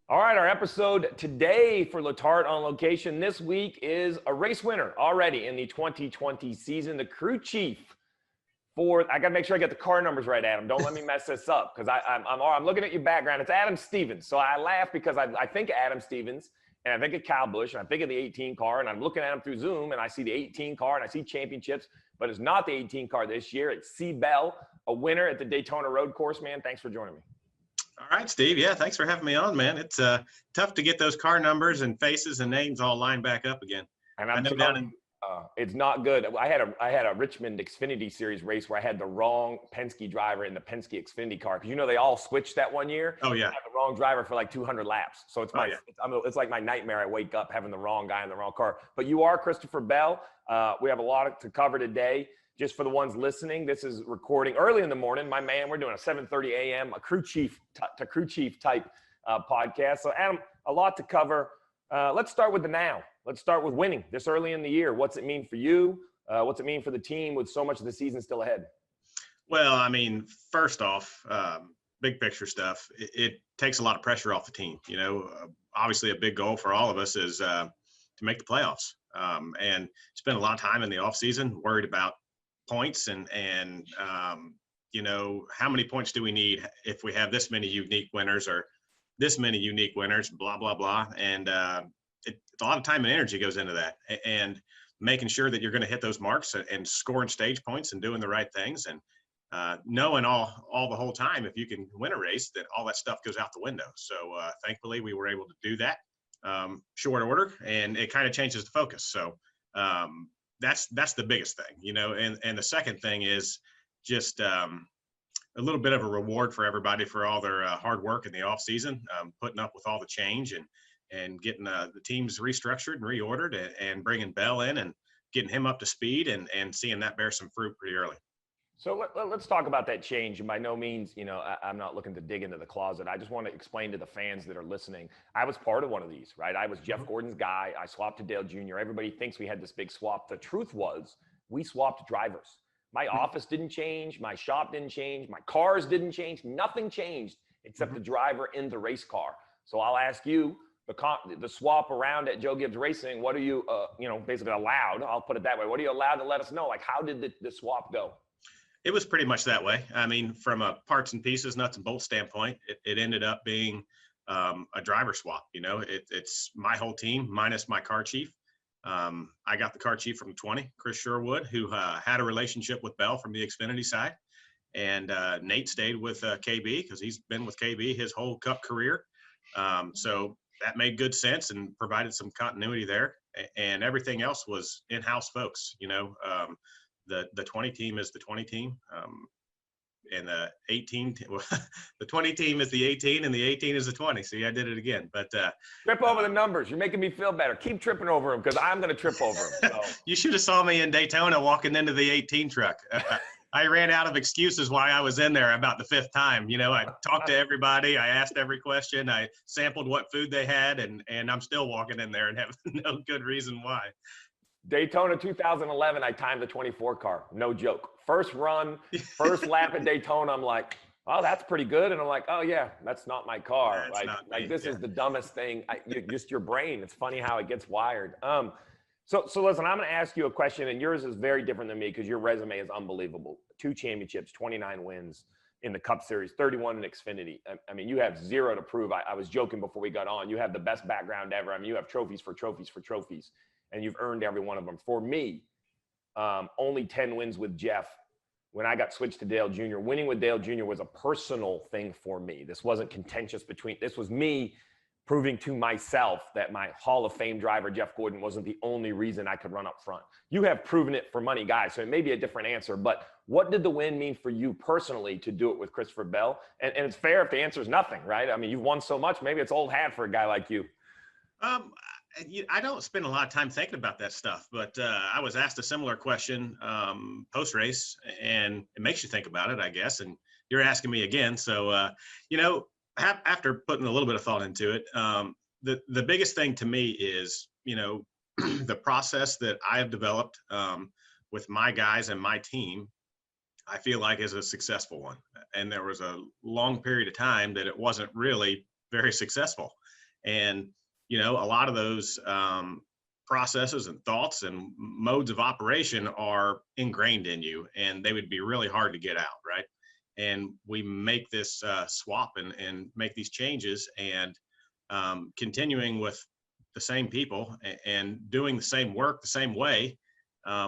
All right, our episode today for Letarte on Location this week is a race winner already in the 2020 season. The crew chief for, I got to make sure I get the car numbers right, Adam. Don't let me mess this up because I'm looking at your background. It's Adam Stevens. So I laugh because I think of Adam Stevens and I think of Kyle Busch and I think of the 18 car and I'm looking at him through Zoom and I see the 18 car and I see championships, but it's not the 18 car this year. It's C. Bell, a winner at the Daytona road course, man. Thanks for joining me. All right, Steve. Yeah, thanks for having me on, man. It's tough to get those car numbers and faces and names all lined back up again. And I'm down in. It's not good. I had a Richmond Xfinity Series race where I had the wrong Penske driver in the Penske Xfinity car because they all switched that one year. Oh yeah. I had the wrong driver for like 200 laps. So it's it's like my nightmare. I wake up having the wrong guy in the wrong car. But you are Christopher Bell. We have a lot to cover today. Just for the ones listening, this is recording early in the morning. My man, we're doing a 7:30 a.m. a crew chief type podcast. So Adam, a lot to cover. Let's start with the now. Let's start with winning this early in the year. What's it mean for you? What's it mean for the team with so much of the season still ahead? Well, I mean, first off, big picture stuff. It takes a lot of pressure off the team. Obviously a big goal for all of us is to make the playoffs and spend a lot of time in the off season worried about points and how many points do we need if we have this many unique winners or this many unique winners, blah blah blah, and it's a lot of time and energy goes into that, and making sure that you're going to hit those marks and scoring stage points and doing the right things, and knowing all the whole time if you can win a race, that all that stuff goes out the window. So thankfully we were able to do that short order, and it kind of changes the focus. So that's the biggest thing, and the second thing is just a little bit of a reward for everybody for all their hard work in the off season, putting up with all the change and getting the teams restructured and reordered and bringing Bell in and getting him up to speed and seeing that bear some fruit pretty early. So let's talk about that change. And by no means, I'm not looking to dig into the closet. I just want to explain to the fans that are listening. I was part of one of these, right? I was Jeff Gordon's guy. I swapped to Dale Jr. Everybody thinks we had this big swap. The truth was we swapped drivers. My office didn't change. My shop didn't change. My cars didn't change. Nothing changed except the driver in the race car. So I'll ask you, the swap around at Joe Gibbs Racing, what are you, basically allowed? I'll put it that way. What are you allowed to let us know? Like, how did the swap go? It was pretty much that way. I mean, from a parts and pieces, nuts and bolts standpoint, it ended up being a driver swap. It's my whole team minus my car chief. I got the car chief from 20, Chris Sherwood, who had a relationship with Bell from the Xfinity side. And Nate stayed with KB because he's been with KB his whole Cup career. So that made good sense and provided some continuity there. And everything else was in-house folks. The 20 team is the 20 team. And the 18, the 20 team is the 18 and the 18 is the 20. See, I did it again, but trip over the numbers. You're making me feel better. Keep tripping over them because I'm going to trip over them. So. You should have saw me in Daytona walking into the 18 truck. I ran out of excuses why I was in there about the fifth time. I talked to everybody. I asked every question. I sampled what food they had, and I'm still walking in there and have no good reason why. Daytona 2011, I timed the 24 car. No joke. First run, first lap at Daytona, I'm like, oh, that's pretty good. And I'm like, oh, yeah, that's not my car. This is the dumbest thing. Just your brain. It's funny how it gets wired. So listen, I'm going to ask you a question, and yours is very different than me because your resume is unbelievable. 2 championships, 29 wins in the Cup Series, 31 in Xfinity. I mean, you have 0 to prove. I was joking before we got on. You have the best background ever. I mean, you have trophies for trophies for trophies, and you've earned every one of them. For me, only 10 wins with Jeff. When I got switched to Dale Jr., winning with Dale Jr. was a personal thing for me. This wasn't contentious this was me proving to myself that my Hall of Fame driver, Jeff Gordon, wasn't the only reason I could run up front. You have proven it for money, guys, so it may be a different answer, but what did the win mean for you personally to do it with Christopher Bell? And it's fair if the answer is nothing, right? I mean, you've won so much, maybe it's old hat for a guy like you. I don't spend a lot of time thinking about that stuff, but I was asked a similar question post-race, and it makes you think about it, I guess, and you're asking me again. So, after putting a little bit of thought into it, the biggest thing to me is, the process that I have developed with my guys and my team, I feel like is a successful one. And there was a long period of time that it wasn't really very successful. And, you know, a lot of those processes and thoughts and modes of operation are ingrained in you, and they would be really hard to get out, right? And we make this swap and make these changes, and continuing with the same people and doing the same work the same way,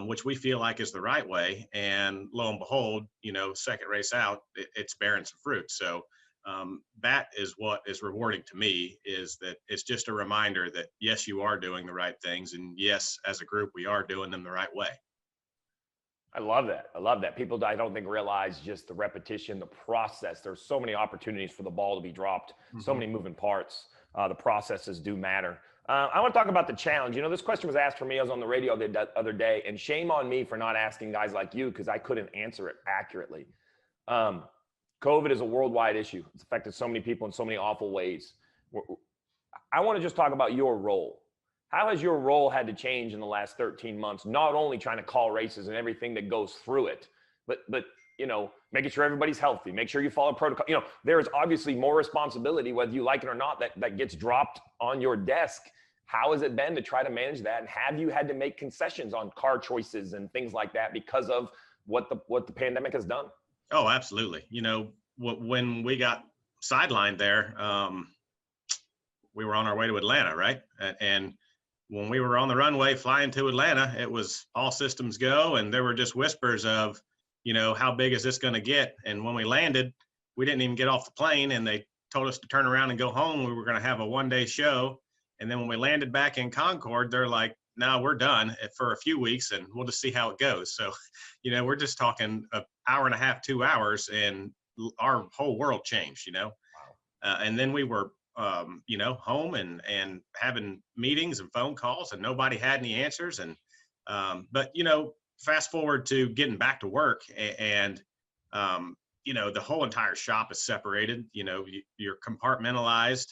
which we feel like is the right way. And lo and behold, you know, second race out, it's bearing some fruit. So that is what is rewarding to me, is that it's just a reminder that yes, you are doing the right things, and yes, as a group, we are doing them the right way. I love that. I love that. People, I don't think, realize just the repetition, the process. There's so many opportunities for the ball to be dropped, so many moving parts. The processes do matter. I want to talk about the challenge. You know, this question was asked for me. I was on the radio the other day, and shame on me for not asking guys like you, because I couldn't answer it accurately. COVID is a worldwide issue. It's affected so many people in so many awful ways. I want to just talk about your role. How has your role had to change in the last 13 months? Not only trying to call races and everything that goes through it, but you know, making sure everybody's healthy, make sure you follow protocol. You know, there is obviously more responsibility, whether you like it or not, that gets dropped on your desk. How has it been to try to manage that? And have you had to make concessions on car choices and things like that because of what the pandemic has done? Oh, absolutely. You know, when we got sidelined there, we were on our way to Atlanta, right? And when we were on the runway flying to Atlanta, it was all systems go, and there were just whispers of, you know, how big is this going to get? And when we landed, we didn't even get off the plane, and they told us to turn around and go home. We were going to have a one-day show. And then when we landed back in Concord, they're like, no, we're done for a few weeks, and we'll just see how it goes. So, you know, we're just talking an hour and a half, 2 hours, and our whole world changed, you know. Wow. And then we were, you know, home and having meetings and phone calls, and nobody had any answers. And, but, you know, fast forward to getting back to work, and you know, the whole entire shop is separated. You know, you're compartmentalized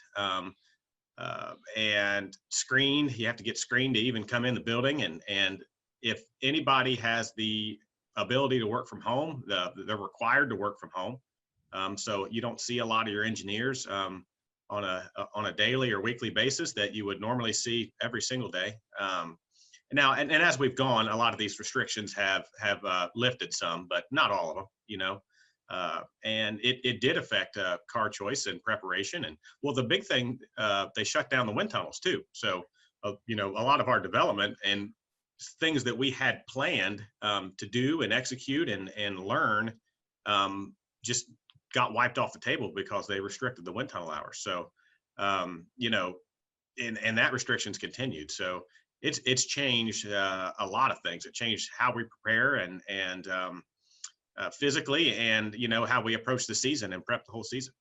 and screened. You have to get screened to even come in the building. And if anybody has the ability to work from home, they're required to work from home. So you don't see a lot of your engineers on a daily or weekly basis that you would normally see every single day. Now, and as we've gone, a lot of these restrictions have lifted some, but not all of them, you know. And it did affect car choice and preparation. And well, the big thing, they shut down the wind tunnels too. So, you know, a lot of our development and things that we had planned to do and execute and learn just got wiped off the table because they restricted the wind tunnel hours. So, you know, and that restrictions continued. So it's changed a lot of things. It changed how we prepare and physically, and, you know, how we approach the season and prep the whole season.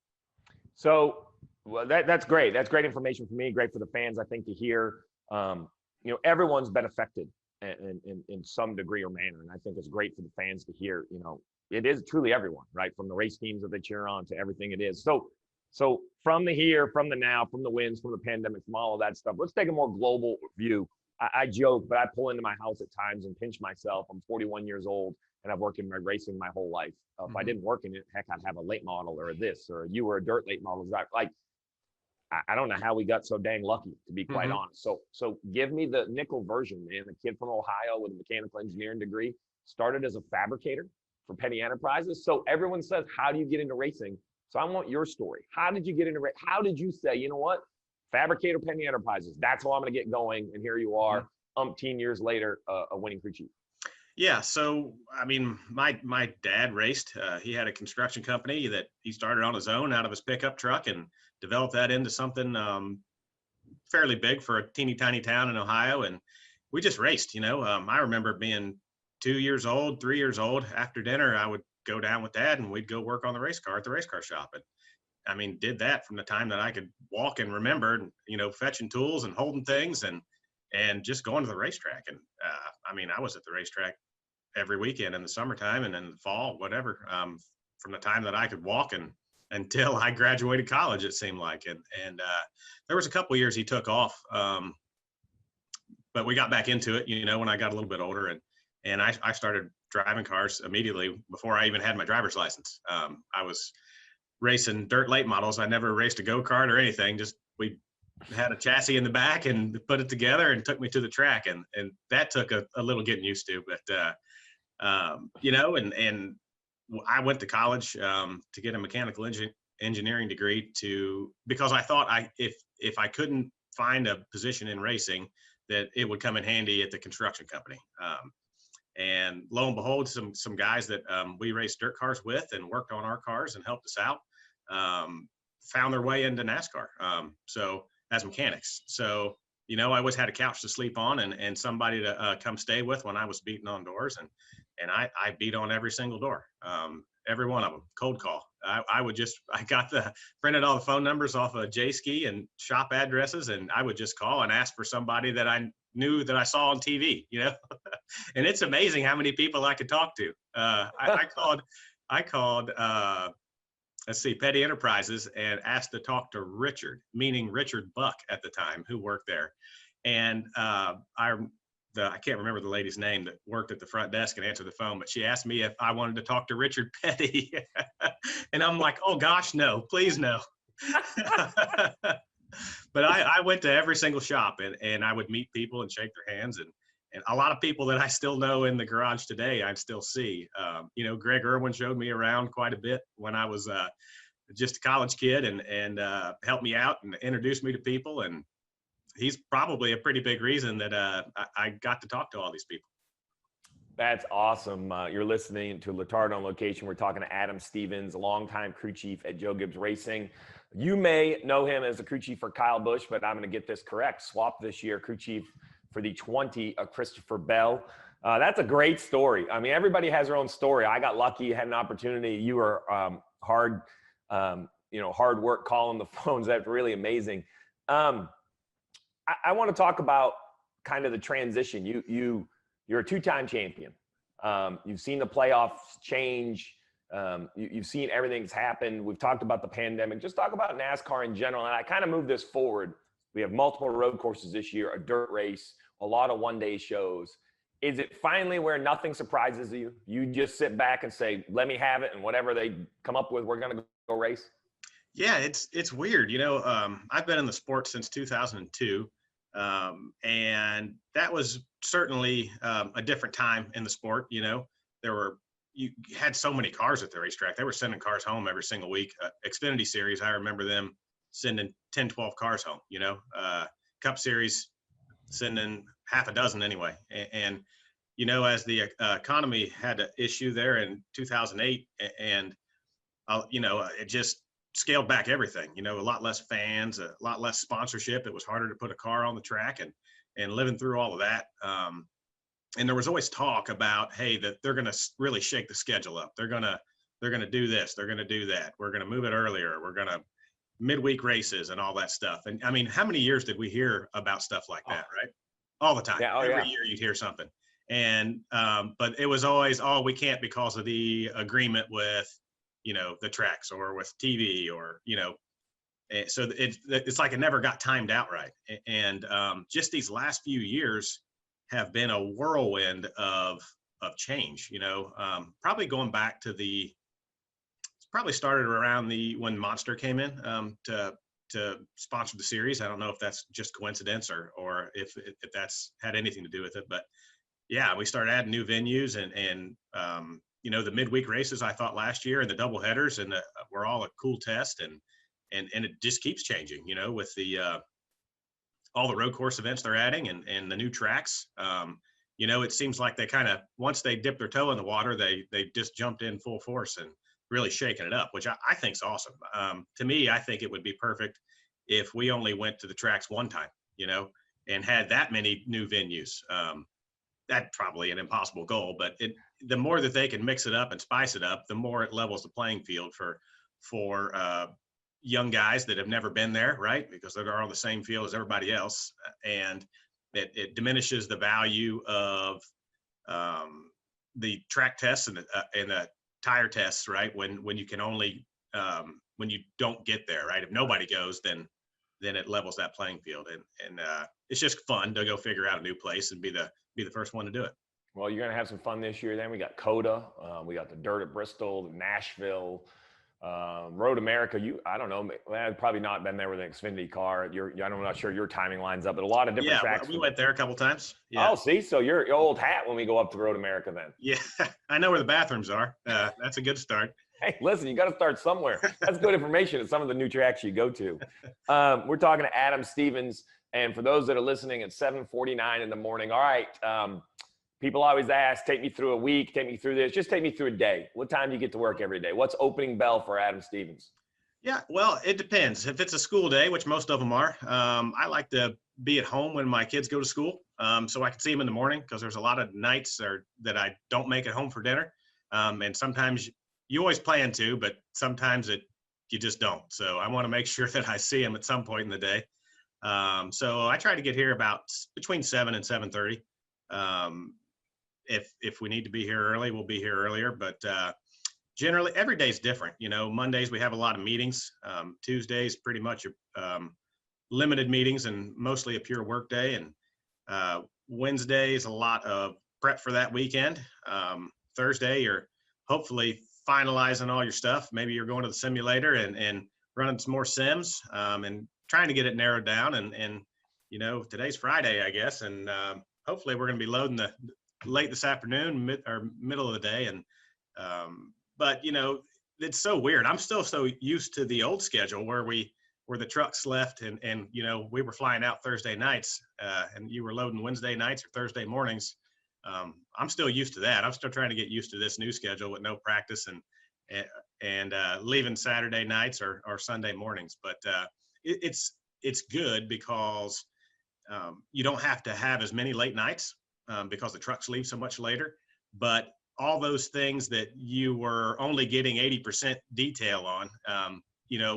So, well, that's great. That's great information for me. Great for the fans, I think, to hear. You know, everyone's been affected in some degree or manner, and I think it's great for the fans to hear. You know, it is truly everyone, right? From the race teams that they cheer on to everything it is. So from the here, from the now, from the wins, from the pandemic, from all of that stuff, let's take a more global view. I joke, but I pull into my house at times and pinch myself. I'm 41 years old, and I've worked in my racing my whole life. If I didn't work in it, heck, I'd have a late model or a this, or you were a dirt late model. Like, I don't know how we got so dang lucky, to be quite honest. So give me the nickel version, man. The kid from Ohio with a mechanical engineering degree started as a fabricator for Penny Enterprises. So everyone says, how do you get into racing? So I want your story. How did you get into racing? How did you say, you know what? Fabricator, Penny Enterprises. That's how I'm going to get going. And here you are, umpteen years later, a winning crew chief. Yeah. So, I mean, my dad raced. He had a construction company that he started on his own out of his pickup truck and developed that into something fairly big for a teeny tiny town in Ohio. And we just raced, you know. I remember being 2 years old, 3 years old. After dinner, I would go down with Dad and we'd go work on the race car at the race car shop. And I mean, did that from the time that I could walk and remember, you know, fetching tools and holding things and just going to the racetrack. And I mean, I was at the racetrack every weekend in the summertime and in the fall, whatever, from the time that I could walk and until I graduated college, it seemed like. And there was a couple of years he took off, but we got back into it, you know, when I got a little bit older, and I started driving cars immediately before I even had my driver's license. I was racing dirt late models. I never raced a go-kart or anything. Just we had a chassis in the back and put it together and took me to the track. And that took a little getting used to, but, you know, and I went to college to get a mechanical engineering degree because I thought if I couldn't find a position in racing, that it would come in handy at the construction company. And lo and behold, some guys that we raced dirt cars with and worked on our cars and helped us out found their way into NASCAR. So as mechanics. So, you know, I always had a couch to sleep on and somebody to come stay with when I was beating on doors. And I beat on every single door, every one of them, cold call. I printed all the phone numbers off of J-Ski and shop addresses, and I would just call and ask for somebody that I knew that I saw on TV, you know. And it's amazing how many people I could talk to. I called let's see, Petty Enterprises, and asked to talk to Richard, meaning Richard Buck at the time, who worked there. And I can't remember the lady's name that worked at the front desk and answered the phone, but she asked me if I wanted to talk to Richard Petty. And I'm like, oh gosh, no, please no. But I went to every single shop and I would meet people and shake their hands. And a lot of people that I still know in the garage today, I still see. You know, Greg Irwin showed me around quite a bit when I was just a college kid and helped me out and introduced me to people. And he's probably a pretty big reason that I got to talk to all these people. That's awesome. You're listening to Letarte on Location. We're talking to Adam Stevens, longtime crew chief at Joe Gibbs Racing. You may know him as the crew chief for Kyle Busch, but I'm going to get this correct. Swap this year, crew chief for the 20 of Christopher Bell. That's a great story. I mean, everybody has their own story. I got lucky, had an opportunity. You were hard work calling the phones. That's really amazing. I want to talk about kind of the transition. You're a two-time champion. You've seen the playoffs change. You've seen everything's happened. We've talked about the pandemic. Just talk about NASCAR in general. And I kind of move this forward. We have multiple road courses this year, a dirt race, a lot of one-day shows. Is it finally where nothing surprises you? You just sit back and say, let me have it, and whatever they come up with, we're going to go race? Yeah, it's weird. You know, I've been in the sport since 2002, and that was certainly a different time in the sport. You know, you had so many cars at the racetrack. They were sending cars home every single week. Xfinity Series, I remember them sending 10, 12 cars home, you know. Cup Series sending half a dozen anyway. And you know, as the economy had an issue there in 2008, and you know, it just scaled back everything. You know, a lot less fans, a lot less sponsorship. It was harder to put a car on the track, and living through all of that. And there was always talk about, hey, that they're going to really shake the schedule up. They're going to do this. They're going to do that. We're going to move it earlier. We're going to midweek races and all that stuff. And I mean, how many years did we hear about stuff like that, right? All the time. Yeah, Every year you'd hear something. And, but it was always, we can't because of the agreement with, you know, the tracks or with TV or, you know, so it's like it never got timed out right. And just these last few years have been a whirlwind of change, you know, probably going back to probably started around when Monster came in to sponsor the series. I don't know if that's just coincidence or if that's had anything to do with it, but yeah, we started adding new venues and you know, the midweek races I thought last year and the double headers and were all a cool test and it just keeps changing, you know, with all the road course events they're adding and the new tracks. You know, it seems like they kind of, once they dip their toe in the water, they just jumped in full force and really shaking it up, which I think is awesome. To me, I think it would be perfect if we only went to the tracks one time, you know, and had that many new venues. That's probably an impossible goal, but the more that they can mix it up and spice it up, the more it levels the playing field for young guys that have never been there, right? Because they're on the same field as everybody else. And it diminishes the value of the track tests and the tire tests, right? When you can only, when you don't get there, right? If nobody goes, then it levels that playing field. And it's just fun to go figure out a new place and be the first one to do it. Well, you're going to have some fun this year. Then we got COTA. We got the dirt at Bristol, Nashville. Road America, I don't know, I've probably not been there with an Xfinity car. I'm not sure your timing lines up, but a lot of different tracks. We went there a couple times. Yeah. Oh, see, so you're old hat when we go up to Road America then. Yeah, I know where the bathrooms are. That's a good start. Hey, listen, you got to start somewhere. That's good information at some of the new tracks you go to. We're talking to Adam Stevens, and for those that are listening at 7:49 in the morning, all right, people always ask, take me through a week, take me through this. Just take me through a day. What time do you get to work every day? What's opening bell for Adam Stevens? Yeah, well, it depends. If it's a school day, which most of them are, I like to be at home when my kids go to school, so I can see them in the morning, because there's a lot of nights that I don't make it home for dinner. And sometimes you always plan to, but sometimes you just don't. So I want to make sure that I see them at some point in the day. So I try to get here about between 7 and 7:30. If we need to be here early, we'll be here earlier, but generally every day is different. Mondays we have a lot of meetings. Tuesdays pretty much limited meetings and mostly a pure work day. And Wednesday is a lot of prep for that weekend. Thursday you're hopefully finalizing all your stuff. Maybe you're going to the simulator and running some more sims and trying to get it narrowed down. And today's Friday, I guess, and hopefully we're going to be loading late this afternoon, middle of the day. And but it's so weird. I'm still so used to the old schedule where the trucks left and we were flying out Thursday nights and you were loading Wednesday nights or Thursday mornings. I'm still used to that. I'm still trying to get used to this new schedule with no practice and leaving Saturday nights or Sunday mornings. But it's good because you don't have to have as many late nights because the trucks leave so much later. But all those things that you were only getting 80% detail on,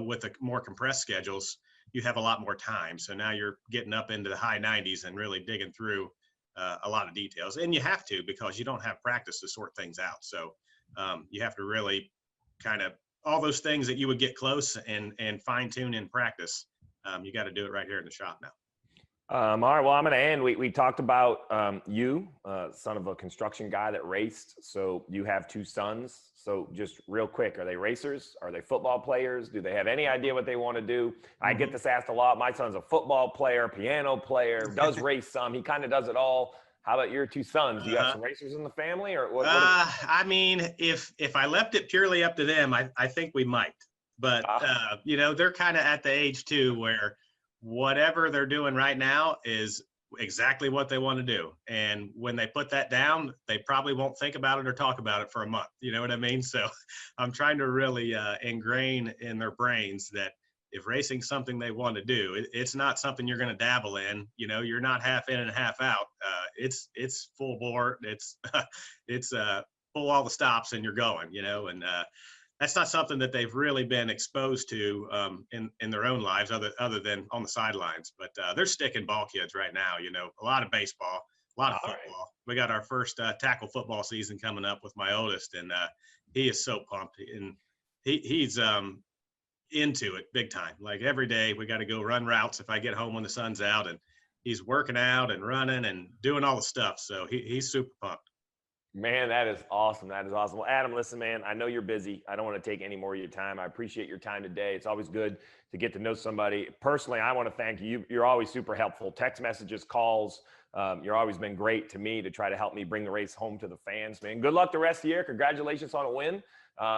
with the more compressed schedules, you have a lot more time. So now you're getting up into the high 90s and really digging through a lot of details. And you have to, because you don't have practice to sort things out. So you have to really kind of, all those things that you would get close and fine tune in practice, you got to do it right here in the shop now. All right, well, I'm going to end. We talked about you, son of a construction guy that raced. So you have two sons. So just real quick, are they racers? Are they football players? Do they have any idea what they want to do? I get this asked a lot. My son's a football player, piano player, does race some. He kind of does it all. How about your two sons? Do you have some racers in the family, or what? I mean, if I left it purely up to them, I think we might. But they're kind of at the age too where whatever they're doing right now is exactly what they want to do. And when they put that down, they probably won't think about it or talk about it for a month. You know what I mean? So I'm trying to really ingrain in their brains that if racing's something they want to do, it's not something you're going to dabble in. You're not half in and half out. It's full bore. It's pull all the stops and you're going, and that's not something that they've really been exposed to in their own lives other than on the sidelines. But they're sticking ball kids right now, a lot of baseball, a lot of football. Right. We got our first tackle football season coming up with my oldest, and he is so pumped. And he's into it big time. Like every day we got to go run routes if I get home when the sun's out, and he's working out and running and doing all the stuff. So he's super pumped. Man, that is awesome. That is awesome. Well, Adam, listen, man, I know you're busy. I don't want to take any more of your time. I appreciate your time today. It's always good to get to know somebody. Personally, I want to thank you. You're always super helpful. Text messages, calls. You're always been great to me to try to help me bring the race home to the fans, man. Good luck the rest of the year. Congratulations on a win.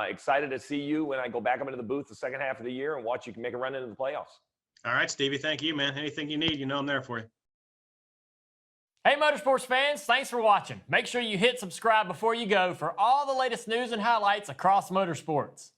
Excited to see you when I go back up into the booth the second half of the year and watch you make a run into the playoffs. All right, Stevie. Thank you, man. Anything you need, I'm there for you. Hey, motorsports fans, thanks for watching. Make sure you hit subscribe before you go for all the latest news and highlights across motorsports.